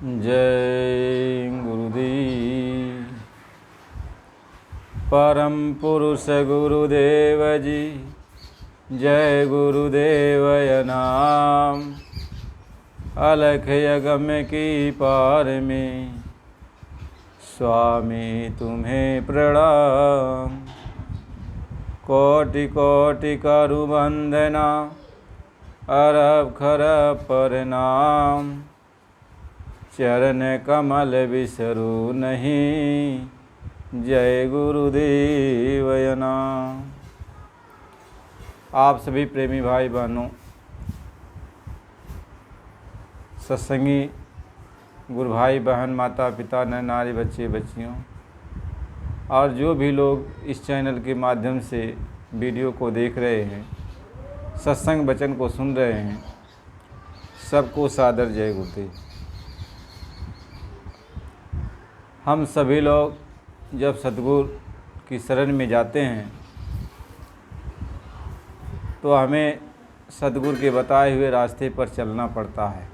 जय गुरुदेव। परम पुरुष गुरुदेव जी, जय गुरुदेवय नाम। अलख यगम की पार में स्वामी तुम्हें प्रणाम। कोटि कोटि करु वंदना, अरब खरब प्रणाम। चरण कमल बिसरू नहीं, जय गुरुदेवय नाम। आप सभी प्रेमी भाई बहनों, सत्संगी गुरु भाई बहन, माता पिता, नर नारी, बच्चे बच्चियों और जो भी लोग इस चैनल के माध्यम से वीडियो को देख रहे हैं, सत्संग वचन को सुन रहे हैं, सबको सादर जय गुरुदेव। हम सभी लोग जब सतगुरु की शरण में जाते हैं तो हमें सतगुरु के बताए हुए रास्ते पर चलना पड़ता है।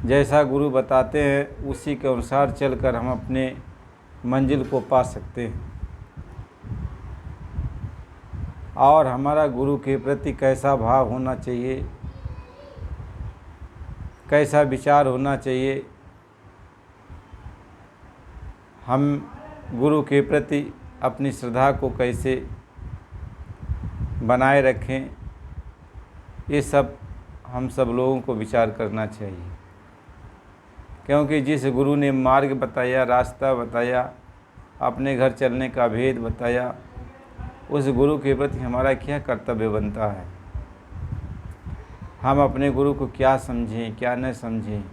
जैसा गुरु बताते हैं उसी के अनुसार चलकर हम अपने मंजिल को पा सकते हैं। और हमारा गुरु के प्रति कैसा भाव होना चाहिए, कैसा विचार होना चाहिए, हम गुरु के प्रति अपनी श्रद्धा को कैसे बनाए रखें, ये सब हम सब लोगों को विचार करना चाहिए। क्योंकि जिस गुरु ने मार्ग बताया, रास्ता बताया, अपने घर चलने का भेद बताया, उस गुरु के प्रति हमारा क्या कर्तव्य बनता है। हम अपने गुरु को क्या समझें, क्या न समझें।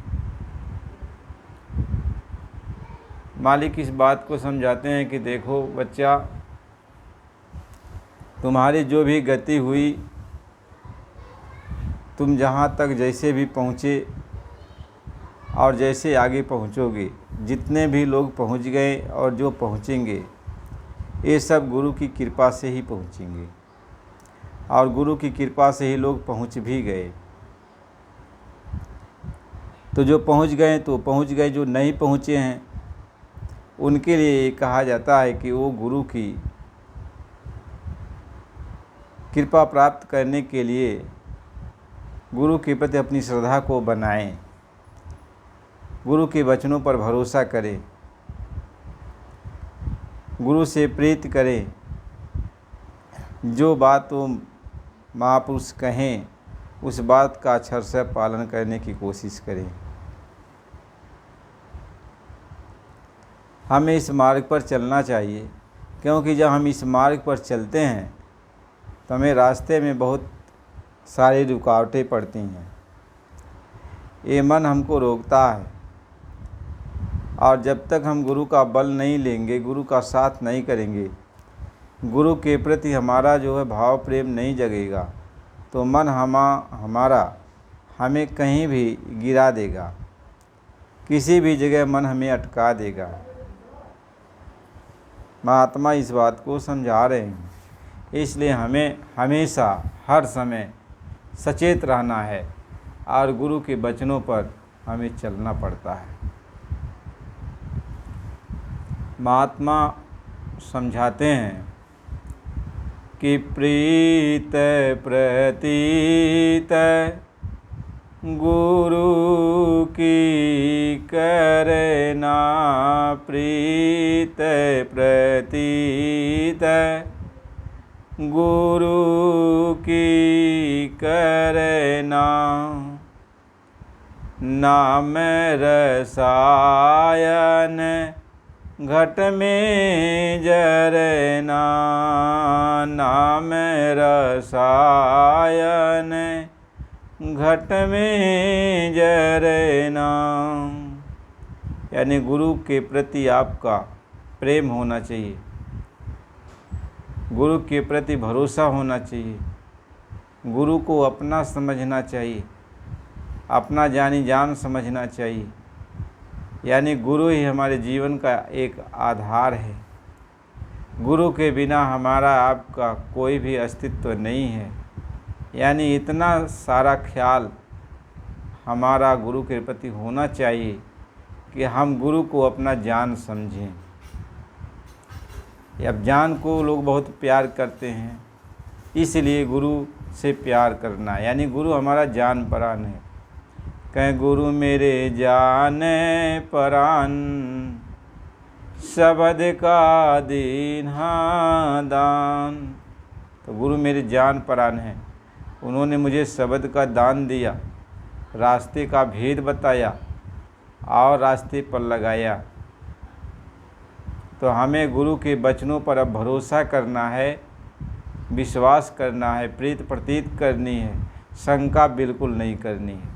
मालिक इस बात को समझाते हैं कि देखो बच्चा, तुम्हारी जो भी गति हुई, तुम जहाँ तक जैसे भी पहुँचे और जैसे आगे पहुँचोगे, जितने भी लोग पहुँच गए और जो पहुँचेंगे, ये सब गुरु की कृपा से ही पहुँचेंगे। और गुरु की कृपा से ही लोग पहुँच भी गए। तो जो पहुँच गए तो पहुँच गए, जो नहीं पहुँचे हैं उनके लिए ये कहा जाता है कि वो गुरु की कृपा प्राप्त करने के लिए गुरु के प्रति अपनी श्रद्धा को बनाएं, गुरु के वचनों पर भरोसा करें, गुरु से प्रीति करें। जो बात वो महापुरुष कहें उस बात का अक्षर से पालन करने की कोशिश करें। हमें इस मार्ग पर चलना चाहिए, क्योंकि जब हम इस मार्ग पर चलते हैं तो हमें रास्ते में बहुत सारी रुकावटें पड़ती हैं। ये मन हमको रोकता है, और जब तक हम गुरु का बल नहीं लेंगे, गुरु का साथ नहीं करेंगे, गुरु के प्रति हमारा जो है भाव प्रेम नहीं जगेगा, तो मन हमारा हमें कहीं भी गिरा देगा, किसी भी जगह मन हमें अटका देगा। महात्मा इस बात को समझा रहे हैं। इसलिए हमें हमेशा हर समय सचेत रहना है और गुरु के वचनों पर हमें चलना पड़ता है। महात्मा समझाते हैं कि प्रीत प्रतीत गुरु की करना, प्रीत प्रतीत गुरु की करना। नाम रसायन घट में जरना, नाम रसायन घट में जरना। यानी गुरु के प्रति आपका प्रेम होना चाहिए, गुरु के प्रति भरोसा होना चाहिए, गुरु को अपना समझना चाहिए, अपना जानी जान समझना चाहिए। यानी गुरु ही हमारे जीवन का एक आधार है। गुरु के बिना हमारा आपका कोई भी अस्तित्व नहीं है। यानी इतना सारा ख्याल हमारा गुरु के प्रति होना चाहिए कि हम गुरु को अपना जान समझें। अब जान को लोग बहुत प्यार करते हैं, इसलिए गुरु से प्यार करना, यानी गुरु हमारा जान प्राण है। कहें गुरु मेरे जाने प्राण, शब्द का दीन्हा दान। तो गुरु मेरे जान प्राण हैं, उन्होंने मुझे शब्द का दान दिया, रास्ते का भेद बताया और रास्ते पर लगाया। तो हमें गुरु के वचनों पर अब भरोसा करना है, विश्वास करना है, प्रीत प्रतीत करनी है, शंका बिल्कुल नहीं करनी है।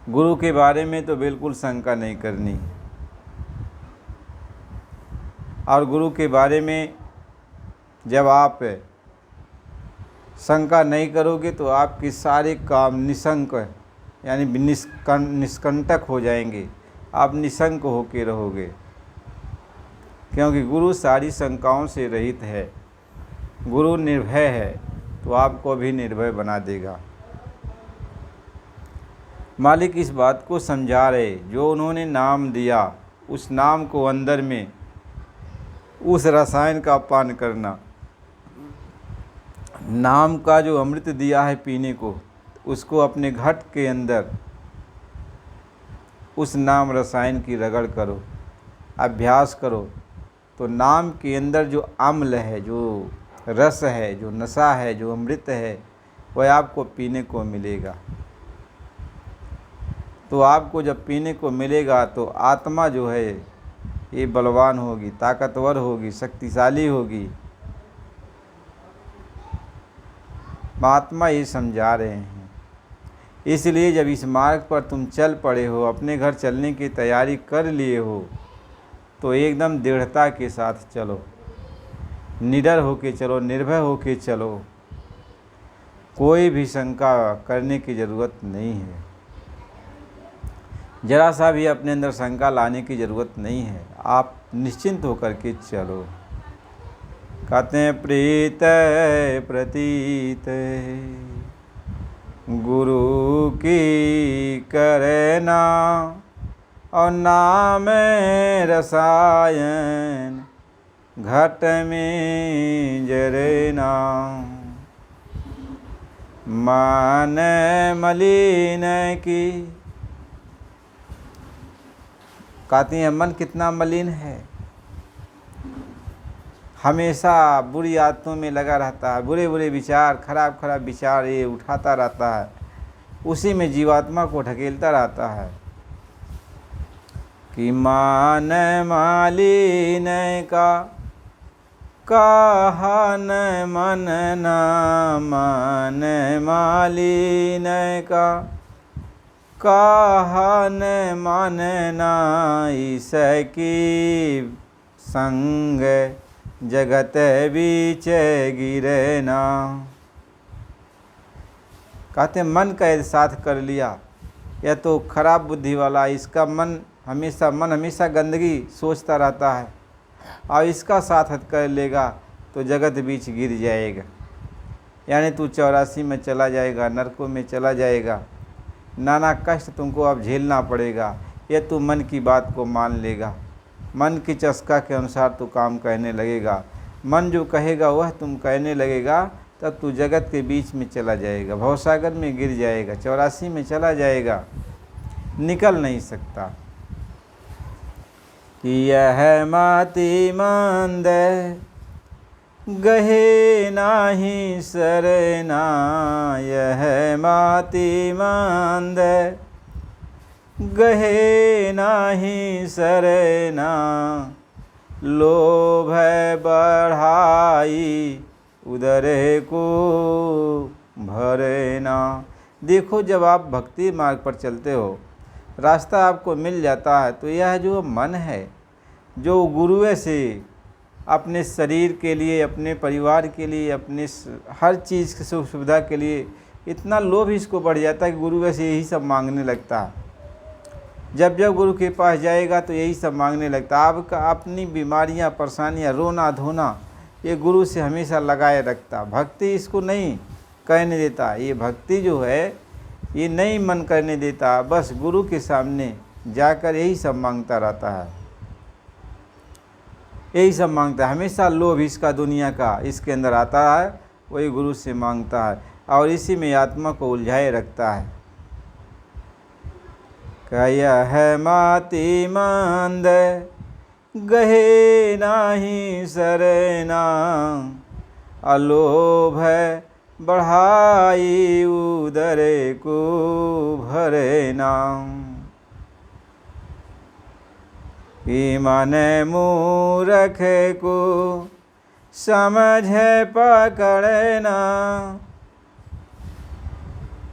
गुरु के बारे में तो बिल्कुल शंका नहीं करनी है। और गुरु के बारे में जब आप शंका नहीं करोगे तो आपके सारे काम निशंक यानी निष्कंटक हो जाएंगे, आप निशंक होके रहोगे, क्योंकि गुरु सारी शंकाओं से रहित है। गुरु निर्भय है तो आपको भी निर्भय बना देगा। मालिक इस बात को समझा रहे, जो उन्होंने नाम दिया उस नाम को अंदर में उस रसायन का पान करना, नाम का जो अमृत दिया है पीने को, उसको अपने घट के अंदर उस नाम रसायन की रगड़ करो, अभ्यास करो, तो नाम के अंदर जो अम्ल है, जो रस है, जो नशा है, जो अमृत है, वह आपको पीने को मिलेगा। तो आपको जब पीने को मिलेगा तो आत्मा जो है ये बलवान होगी, ताकतवर होगी, शक्तिशाली होगी। महात्मा ये समझा रहे हैं। इसलिए जब इस मार्ग पर तुम चल पड़े हो, अपने घर चलने की तैयारी कर लिए हो, तो एकदम दृढ़ता के साथ चलो, निडर होके चलो, निर्भय होके चलो, कोई भी शंका करने की ज़रूरत नहीं है। जरा सा भी अपने अंदर शंका लाने की ज़रूरत नहीं है, आप निश्चिंत होकर के चलो। कहते हैं प्रीत प्रतीत गुरु की करना, और नाम रसायन घट में जरेना। मन मलिन की, कहती हैं मन कितना मलिन है, हमेशा बुरी आदतों में लगा रहता है, बुरे बुरे विचार, खराब खराब विचार ये उठाता रहता है, उसी में जीवात्मा को ढकेलता रहता है। कि मान मालिन का कहा न मन ना, मान मालिन का कहा न मानना, इसकी संग जगत बीच गिरना। कहते मन का यदि साथ कर लिया, यह तो खराब बुद्धि वाला, इसका मन हमेशा गंदगी सोचता रहता है, और इसका साथ कर लेगा तो जगत बीच गिर जाएगा, यानी तू 84 में चला जाएगा, नरकों में चला जाएगा, नाना कष्ट तुमको अब झेलना पड़ेगा। ये तू मन की बात को मान लेगा, मन की चस्का के अनुसार तू काम कहने लगेगा, मन जो कहेगा वह तुम कहने लगेगा, तब तू जगत के बीच में चला जाएगा, भवसागर में गिर जाएगा, 84 में चला जाएगा, निकल नहीं सकता। कि यह माती मंद गहे नाही सरना, यह माती मंद गहे नाही सरना, लोभ बढ़ाई उदर को भरना। देखो जब आप भक्ति मार्ग पर चलते हो, रास्ता आपको मिल जाता है, तो यह जो मन है, जो गुरुए से अपने शरीर के लिए, अपने परिवार के लिए, अपने हर चीज़ की सुख सुविधा के लिए इतना लोभ इसको बढ़ जाता है कि गुरु से यही सब मांगने लगता है। जब जब गुरु के पास जाएगा तो यही सब मांगने लगता है। आपका अपनी बीमारियां, परेशानियां, रोना धोना ये गुरु से हमेशा लगाए रखता। भक्ति इसको नहीं कहने देता। ये भक्ति जो है ये नहीं मन करने देता, बस गुरु के सामने जाकर यही सब मांगता रहता है, यही सब मांगता है। हमेशा लोभ इसका दुनिया का इसके अंदर आता है, वही गुरु से मांगता है और इसी में आत्मा को उलझाए रखता है। कया है माती मंद गहे नाही सरना, अलोभ बढ़ाई उदर को भरना। कि मन मूरख को समझ पकड़ना।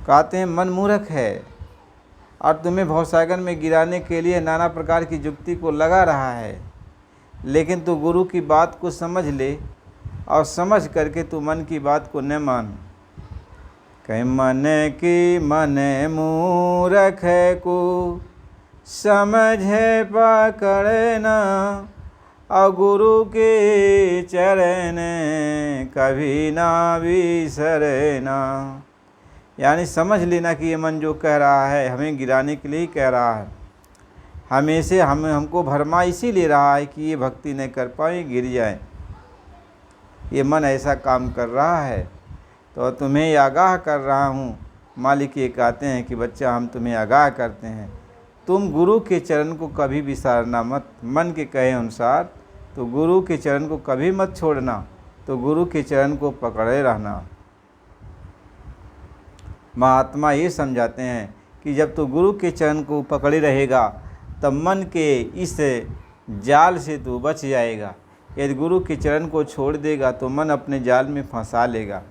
कहते हैं मन मूर्ख है और तुम्हें भवसागर में गिराने के लिए नाना प्रकार की युक्ति को लगा रहा है, लेकिन तू गुरु की बात को समझ ले और समझ करके तू मन की बात को न मान। कहीं मन की मन मूर्ख को समझ पकड़ना, और गुरु के चरण कभी ना बिसरना। यानी समझ लेना कि ये मन जो कह रहा है हमें गिराने के लिए ही कह रहा है, हमेशा हमको भरमा इसी ले रहा है कि ये भक्ति नहीं कर पाए, गिर जाए। ये मन ऐसा काम कर रहा है, तो तुम्हें आगाह कर रहा हूँ। मालिक ये कहते हैं कि बच्चा हम तुम्हें आगाह करते हैं, तुम गुरु के चरण को कभी विसारना मत। मन के कहे अनुसार तो गुरु के चरण को कभी मत छोड़ना, तो गुरु के चरण को पकड़े रहना। महात्मा ये समझाते हैं कि जब तू गुरु के चरण को पकड़े रहेगा तब मन के इस जाल से तू बच जाएगा। यदि गुरु के चरण को छोड़ देगा तो मन अपने जाल में फंसा लेगा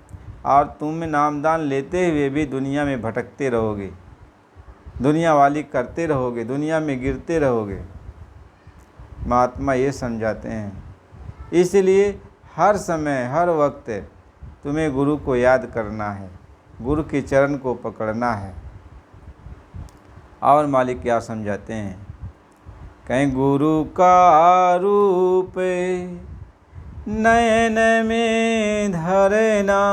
और तुम नामदान लेते हुए भी दुनिया में भटकते रहोगे, दुनिया वाली करते रहोगे, दुनिया में गिरते रहोगे। महात्मा ये समझाते हैं, इसलिए हर समय हर वक्त तुम्हें गुरु को याद करना है, गुरु के चरण को पकड़ना है। और मालिक क्या समझाते हैं, कहीं गुरु का रूप नयन में धरना,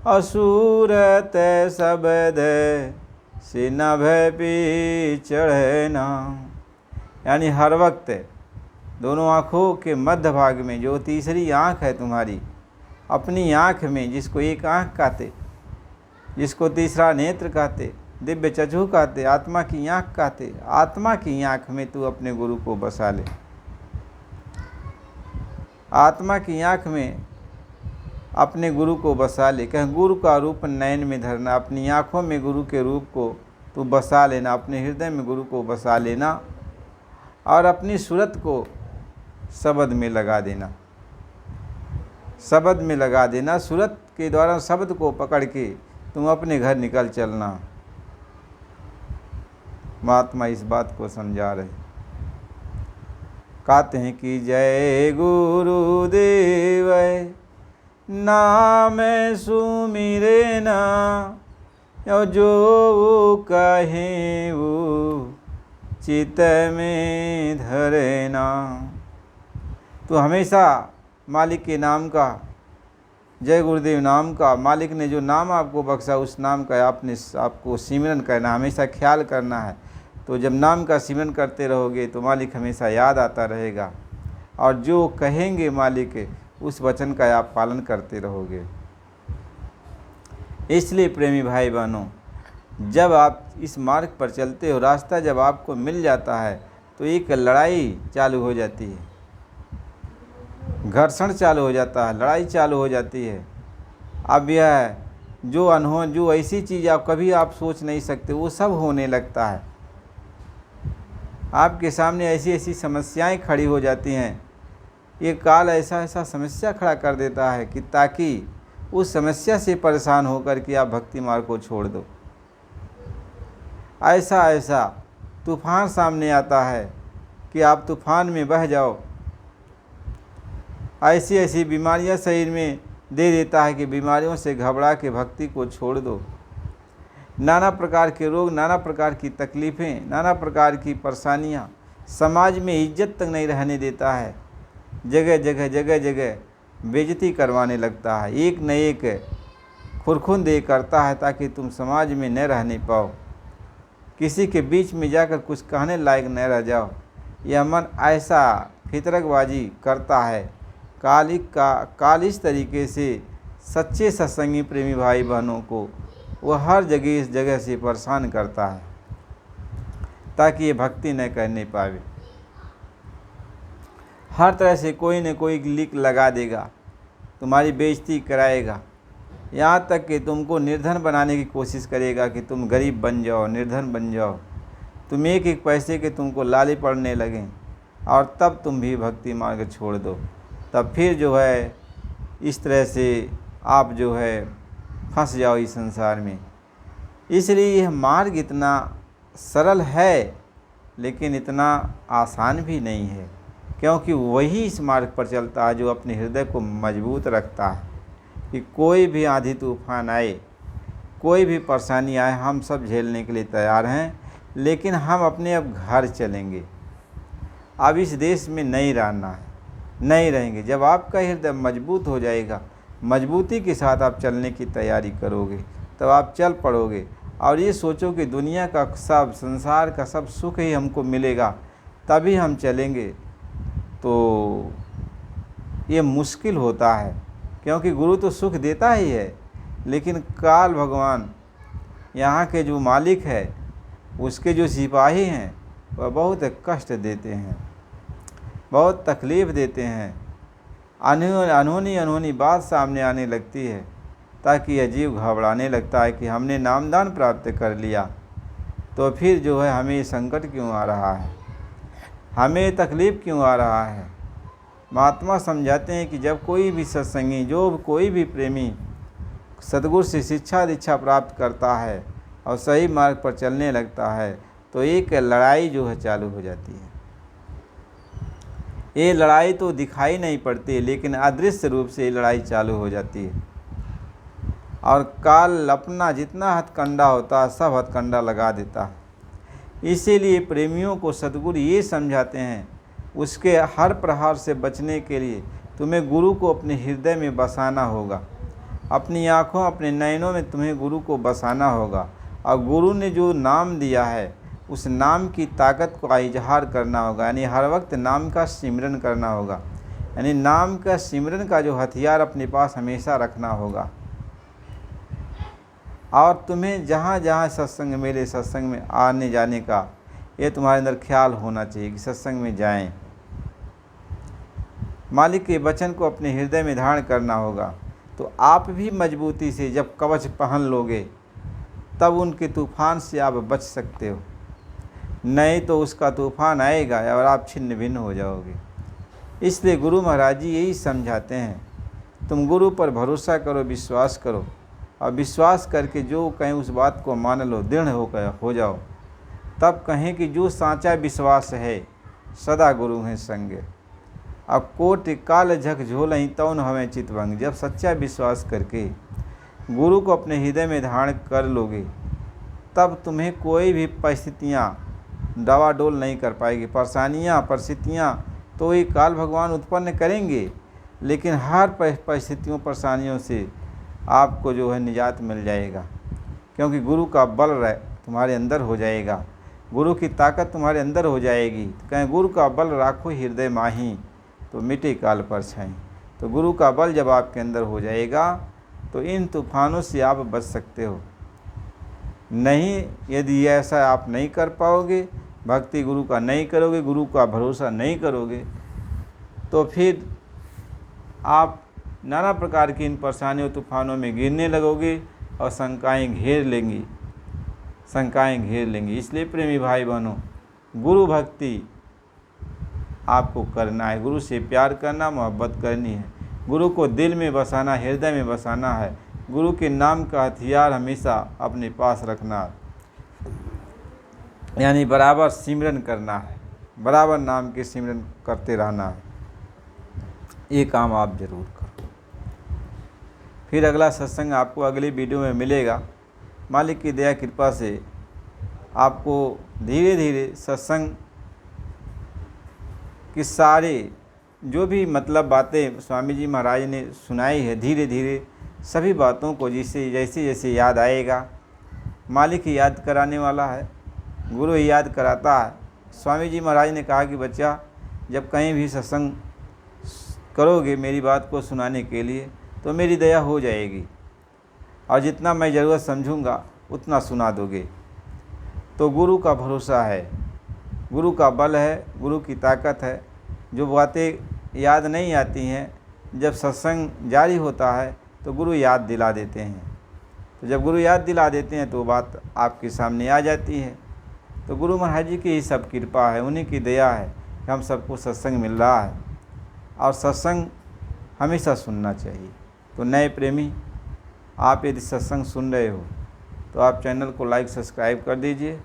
असूरत शब्द से नभ पे चढ़ना। यानी हर वक्त दोनों आँखों के मध्य भाग में जो तीसरी आँख है तुम्हारी, अपनी आँख में, जिसको एक आँख कहते, जिसको तीसरा नेत्र कहते, दिव्य चक्षु कहते, आत्मा की आँख कहते, आत्मा की आँख में तू अपने गुरु को बसा ले। आत्मा की आँख में अपने गुरु को बसा ले। कहीं गुरु का रूप नयन में धरना, अपनी आँखों में गुरु के रूप को तू बसा लेना, अपने हृदय में गुरु को बसा लेना और अपनी सूरत को शब्द में लगा देना, शब्द में लगा देना। सूरत के द्वारा शब्द को पकड़ के तुम अपने घर निकल चलना। महात्मा इस बात को समझा रहे, कहते हैं कि जय गुरुदेव नाम सुमिरे ना, जो कहे वो चित्त में धरना। तो हमेशा मालिक के नाम का, जय गुरुदेव नाम का, मालिक ने जो नाम आपको बख्शा उस नाम का आपको सिमरन करना, हमेशा ख्याल करना है। तो जब नाम का सिमरन करते रहोगे तो मालिक हमेशा याद आता रहेगा और जो कहेंगे मालिक उस वचन का आप पालन करते रहोगे। इसलिए प्रेमी भाई बहनों, जब आप इस मार्ग पर चलते हो, रास्ता जब आपको मिल जाता है तो एक लड़ाई चालू हो जाती है, घर्षण चालू हो जाता है, लड़ाई चालू हो जाती है। अब यह जो ऐसी चीज़ आप कभी सोच नहीं सकते वो सब होने लगता है। आपके सामने ऐसी ऐसी समस्याएं खड़ी हो जाती हैं। ये काल ऐसा समस्या खड़ा कर देता है कि ताकि उस समस्या से परेशान होकर के आप भक्ति मार्ग को छोड़ दो। ऐसा तूफान सामने आता है कि आप तूफान में बह जाओ। ऐसी ऐसी बीमारियां शरीर में दे देता है कि बीमारियों से घबरा के भक्ति को छोड़ दो। नाना प्रकार के रोग, नाना प्रकार की तकलीफ़ें, नाना प्रकार की परेशानियां, समाज में इज्जत तक नहीं रहने देता है। जगह जगह बेइज्जती करवाने लगता है। एक न एक फुरखुंदे करता है ताकि तुम समाज में न रहने पाओ, किसी के बीच में जाकर कुछ कहने लायक न रह जाओ। यह मन ऐसा फितरकबाजी करता है। काल इस तरीके से सच्चे सत्संगी प्रेमी भाई बहनों को वह हर जगह इस जगह से परेशान करता है ताकि ये भक्ति न करने पावे। हर तरह से कोई न कोई लीक लगा देगा, तुम्हारी बेइज्जती कराएगा, यहाँ तक कि तुमको निर्धन बनाने की कोशिश करेगा कि तुम गरीब बन जाओ, निर्धन बन जाओ, तुम एक एक पैसे के तुमको लाले पड़ने लगें और तब तुम भी भक्ति मार्ग छोड़ दो। तब फिर जो है इस तरह से आप जो है फंस जाओ इस संसार में। इसलिए यह मार्ग इतना सरल है लेकिन इतना आसान भी नहीं है, क्योंकि वही इस मार्ग पर चलता है जो अपने हृदय को मजबूत रखता है कि कोई भी आंधी तूफान आए, कोई भी परेशानी आए, हम सब झेलने के लिए तैयार हैं, लेकिन हम अपने अब घर चलेंगे। अब इस देश में नहीं रहना है, नहीं रहेंगे। जब आपका हृदय मजबूत हो जाएगा, मजबूती के साथ आप चलने की तैयारी करोगे, तब आप चल पड़ोगे और ये सोचो कि दुनिया का सब, संसार का सब सुख ही हमको मिलेगा तभी हम चलेंगे, तो ये मुश्किल होता है। क्योंकि गुरु तो सुख देता ही है, लेकिन काल भगवान यहाँ के जो मालिक है, उसके जो सिपाही हैं, वह बहुत कष्ट देते हैं, बहुत तकलीफ़ देते हैं। अनहोनी बात सामने आने लगती है ताकि यह जीव घबराने लगता है कि हमने नामदान प्राप्त कर लिया तो फिर जो है हमें संकट क्यों आ रहा है, हमें तकलीफ़ क्यों आ रहा है। महात्मा समझाते हैं कि जब कोई भी सत्संगी, जो कोई भी प्रेमी सद्गुरु से शिक्षा दीक्षा प्राप्त करता है और सही मार्ग पर चलने लगता है तो एक लड़ाई जो है चालू हो जाती है। ये लड़ाई तो दिखाई नहीं पड़ती, लेकिन अदृश्य रूप से ये लड़ाई चालू हो जाती है और काल अपना जितना हथकंडा होता है सब हथकंडा लगा देता है। इसीलिए प्रेमियों को सद्गुरु ये समझाते हैं, उसके हर प्रहार से बचने के लिए तुम्हें गुरु को अपने हृदय में बसाना होगा, अपनी आँखों, अपने नयनों में तुम्हें गुरु को बसाना होगा और गुरु ने जो नाम दिया है उस नाम की ताकत का इजहार करना होगा, यानी हर वक्त नाम का सिमरन करना होगा, यानी नाम का सिमरन का जो हथियार अपने पास हमेशा रखना होगा। और तुम्हें जहाँ जहाँ सत्संग मेले, सत्संग में आने जाने का ये तुम्हारे अंदर ख्याल होना चाहिए कि सत्संग में जाएं। मालिक के वचन को अपने हृदय में धारण करना होगा, तो आप भी मजबूती से जब कवच पहन लोगे तब उनके तूफान से आप बच सकते हो, नहीं तो उसका तूफान आएगा और आप छिन्न भिन्न हो जाओगे। इसलिए गुरु महाराज जी यही समझाते हैं, तुम गुरु पर भरोसा करो, विश्वास करो और विश्वास करके जो कहें उस बात को मान लो, दृढ़ हो जाओ। तब कहें कि जो साँचा विश्वास है सदा गुरु हैं संगे। अब कोटि काल झक झोलहीं तौन हमें चितभंग। जब सच्चा विश्वास करके गुरु को अपने हृदय में धारण कर लोगे तब तुम्हें कोई भी परिस्थितियाँ डावाडोल नहीं कर पाएगी। परेशानियाँ, परिस्थितियाँ तो ये काल भगवान उत्पन्न करेंगे, लेकिन हर परिस्थितियों, परेशानियों से आपको जो है निजात मिल जाएगा, क्योंकि गुरु का बल तुम्हारे अंदर हो जाएगा, गुरु की ताकत तुम्हारे अंदर हो जाएगी। कहें गुरु का बल राखो हृदय माही, तो मिटे काल पर छाई। तो गुरु का बल जब आपके अंदर हो जाएगा तो इन तूफानों से आप बच सकते हो। नहीं, यदि ऐसा आप नहीं कर पाओगे, भक्ति गुरु का नहीं करोगे, गुरु का भरोसा नहीं करोगे, तो फिर आप नाना प्रकार की इन परेशानियों, तूफानों में गिरने लगोगे और शंकाएँ घेर लेंगी, शंकाएँ घेर लेंगी। इसलिए प्रेमी भाई बहनों, गुरु भक्ति आपको करना है, गुरु से प्यार करना, मोहब्बत करनी है, गुरु को दिल में बसाना, हृदय में बसाना है, गुरु के नाम का हथियार हमेशा अपने पास रखना, यानी बराबर सिमरन करना है, बराबर नाम के सिमरन करते रहना है। ये काम आप जरूर करो। फिर अगला सत्संग आपको अगली वीडियो में मिलेगा। मालिक की दया कृपा से आपको धीरे धीरे सत्संग कि सारे जो भी मतलब बातें स्वामी जी महाराज ने सुनाई है, धीरे धीरे सभी बातों को जैसे जैसे जैसे याद आएगा, मालिक ही याद कराने वाला है, गुरु ही याद कराता है। स्वामी जी महाराज ने कहा कि बच्चा, जब कहीं भी सत्संग करोगे मेरी बात को सुनाने के लिए, तो मेरी दया हो जाएगी और जितना मैं ज़रूरत समझूंगा उतना सुना दोगे। तो गुरु का भरोसा है, गुरु का बल है, गुरु की ताकत है। जो बातें याद नहीं आती हैं, जब सत्संग जारी होता है तो गुरु याद दिला देते हैं। तो जब गुरु याद दिला देते हैं तो बात आपके सामने आ जाती है। तो गुरु महाराज जी की ही सब कृपा है, उन्हीं की दया है कि हम सबको सत्संग मिल रहा है और सत्संग हमेशा सुनना चाहिए। तो नए प्रेमी, आप यदि सत्संग सुन रहे हो तो आप चैनल को लाइक सब्सक्राइब कर दीजिए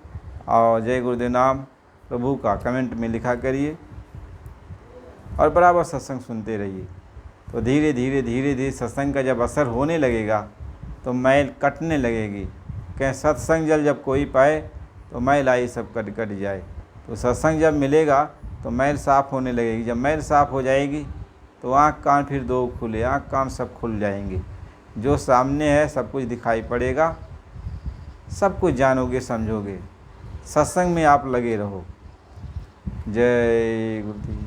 और जय गुरुदेव नाम प्रभु का कमेंट में लिखा करिए और बराबर सत्संग सुनते रहिए। तो धीरे धीरे धीरे धीरे सत्संग का जब असर होने लगेगा तो मैल कटने लगेगी। कहें सत्संग जल जब कोई पाए तो मैल आई सब कट कट जाए। तो सत्संग जब मिलेगा तो मैल साफ़ होने लगेगी। जब मैल साफ़ हो जाएगी तो आँख कान फिर दो खुले, आँख कान सब खुल जाएंगे। जो सामने है सब कुछ दिखाई पड़ेगा, सब कुछ जानोगे समझोगे। सत्संग में आप लगे रहो। जय गुरुदेव।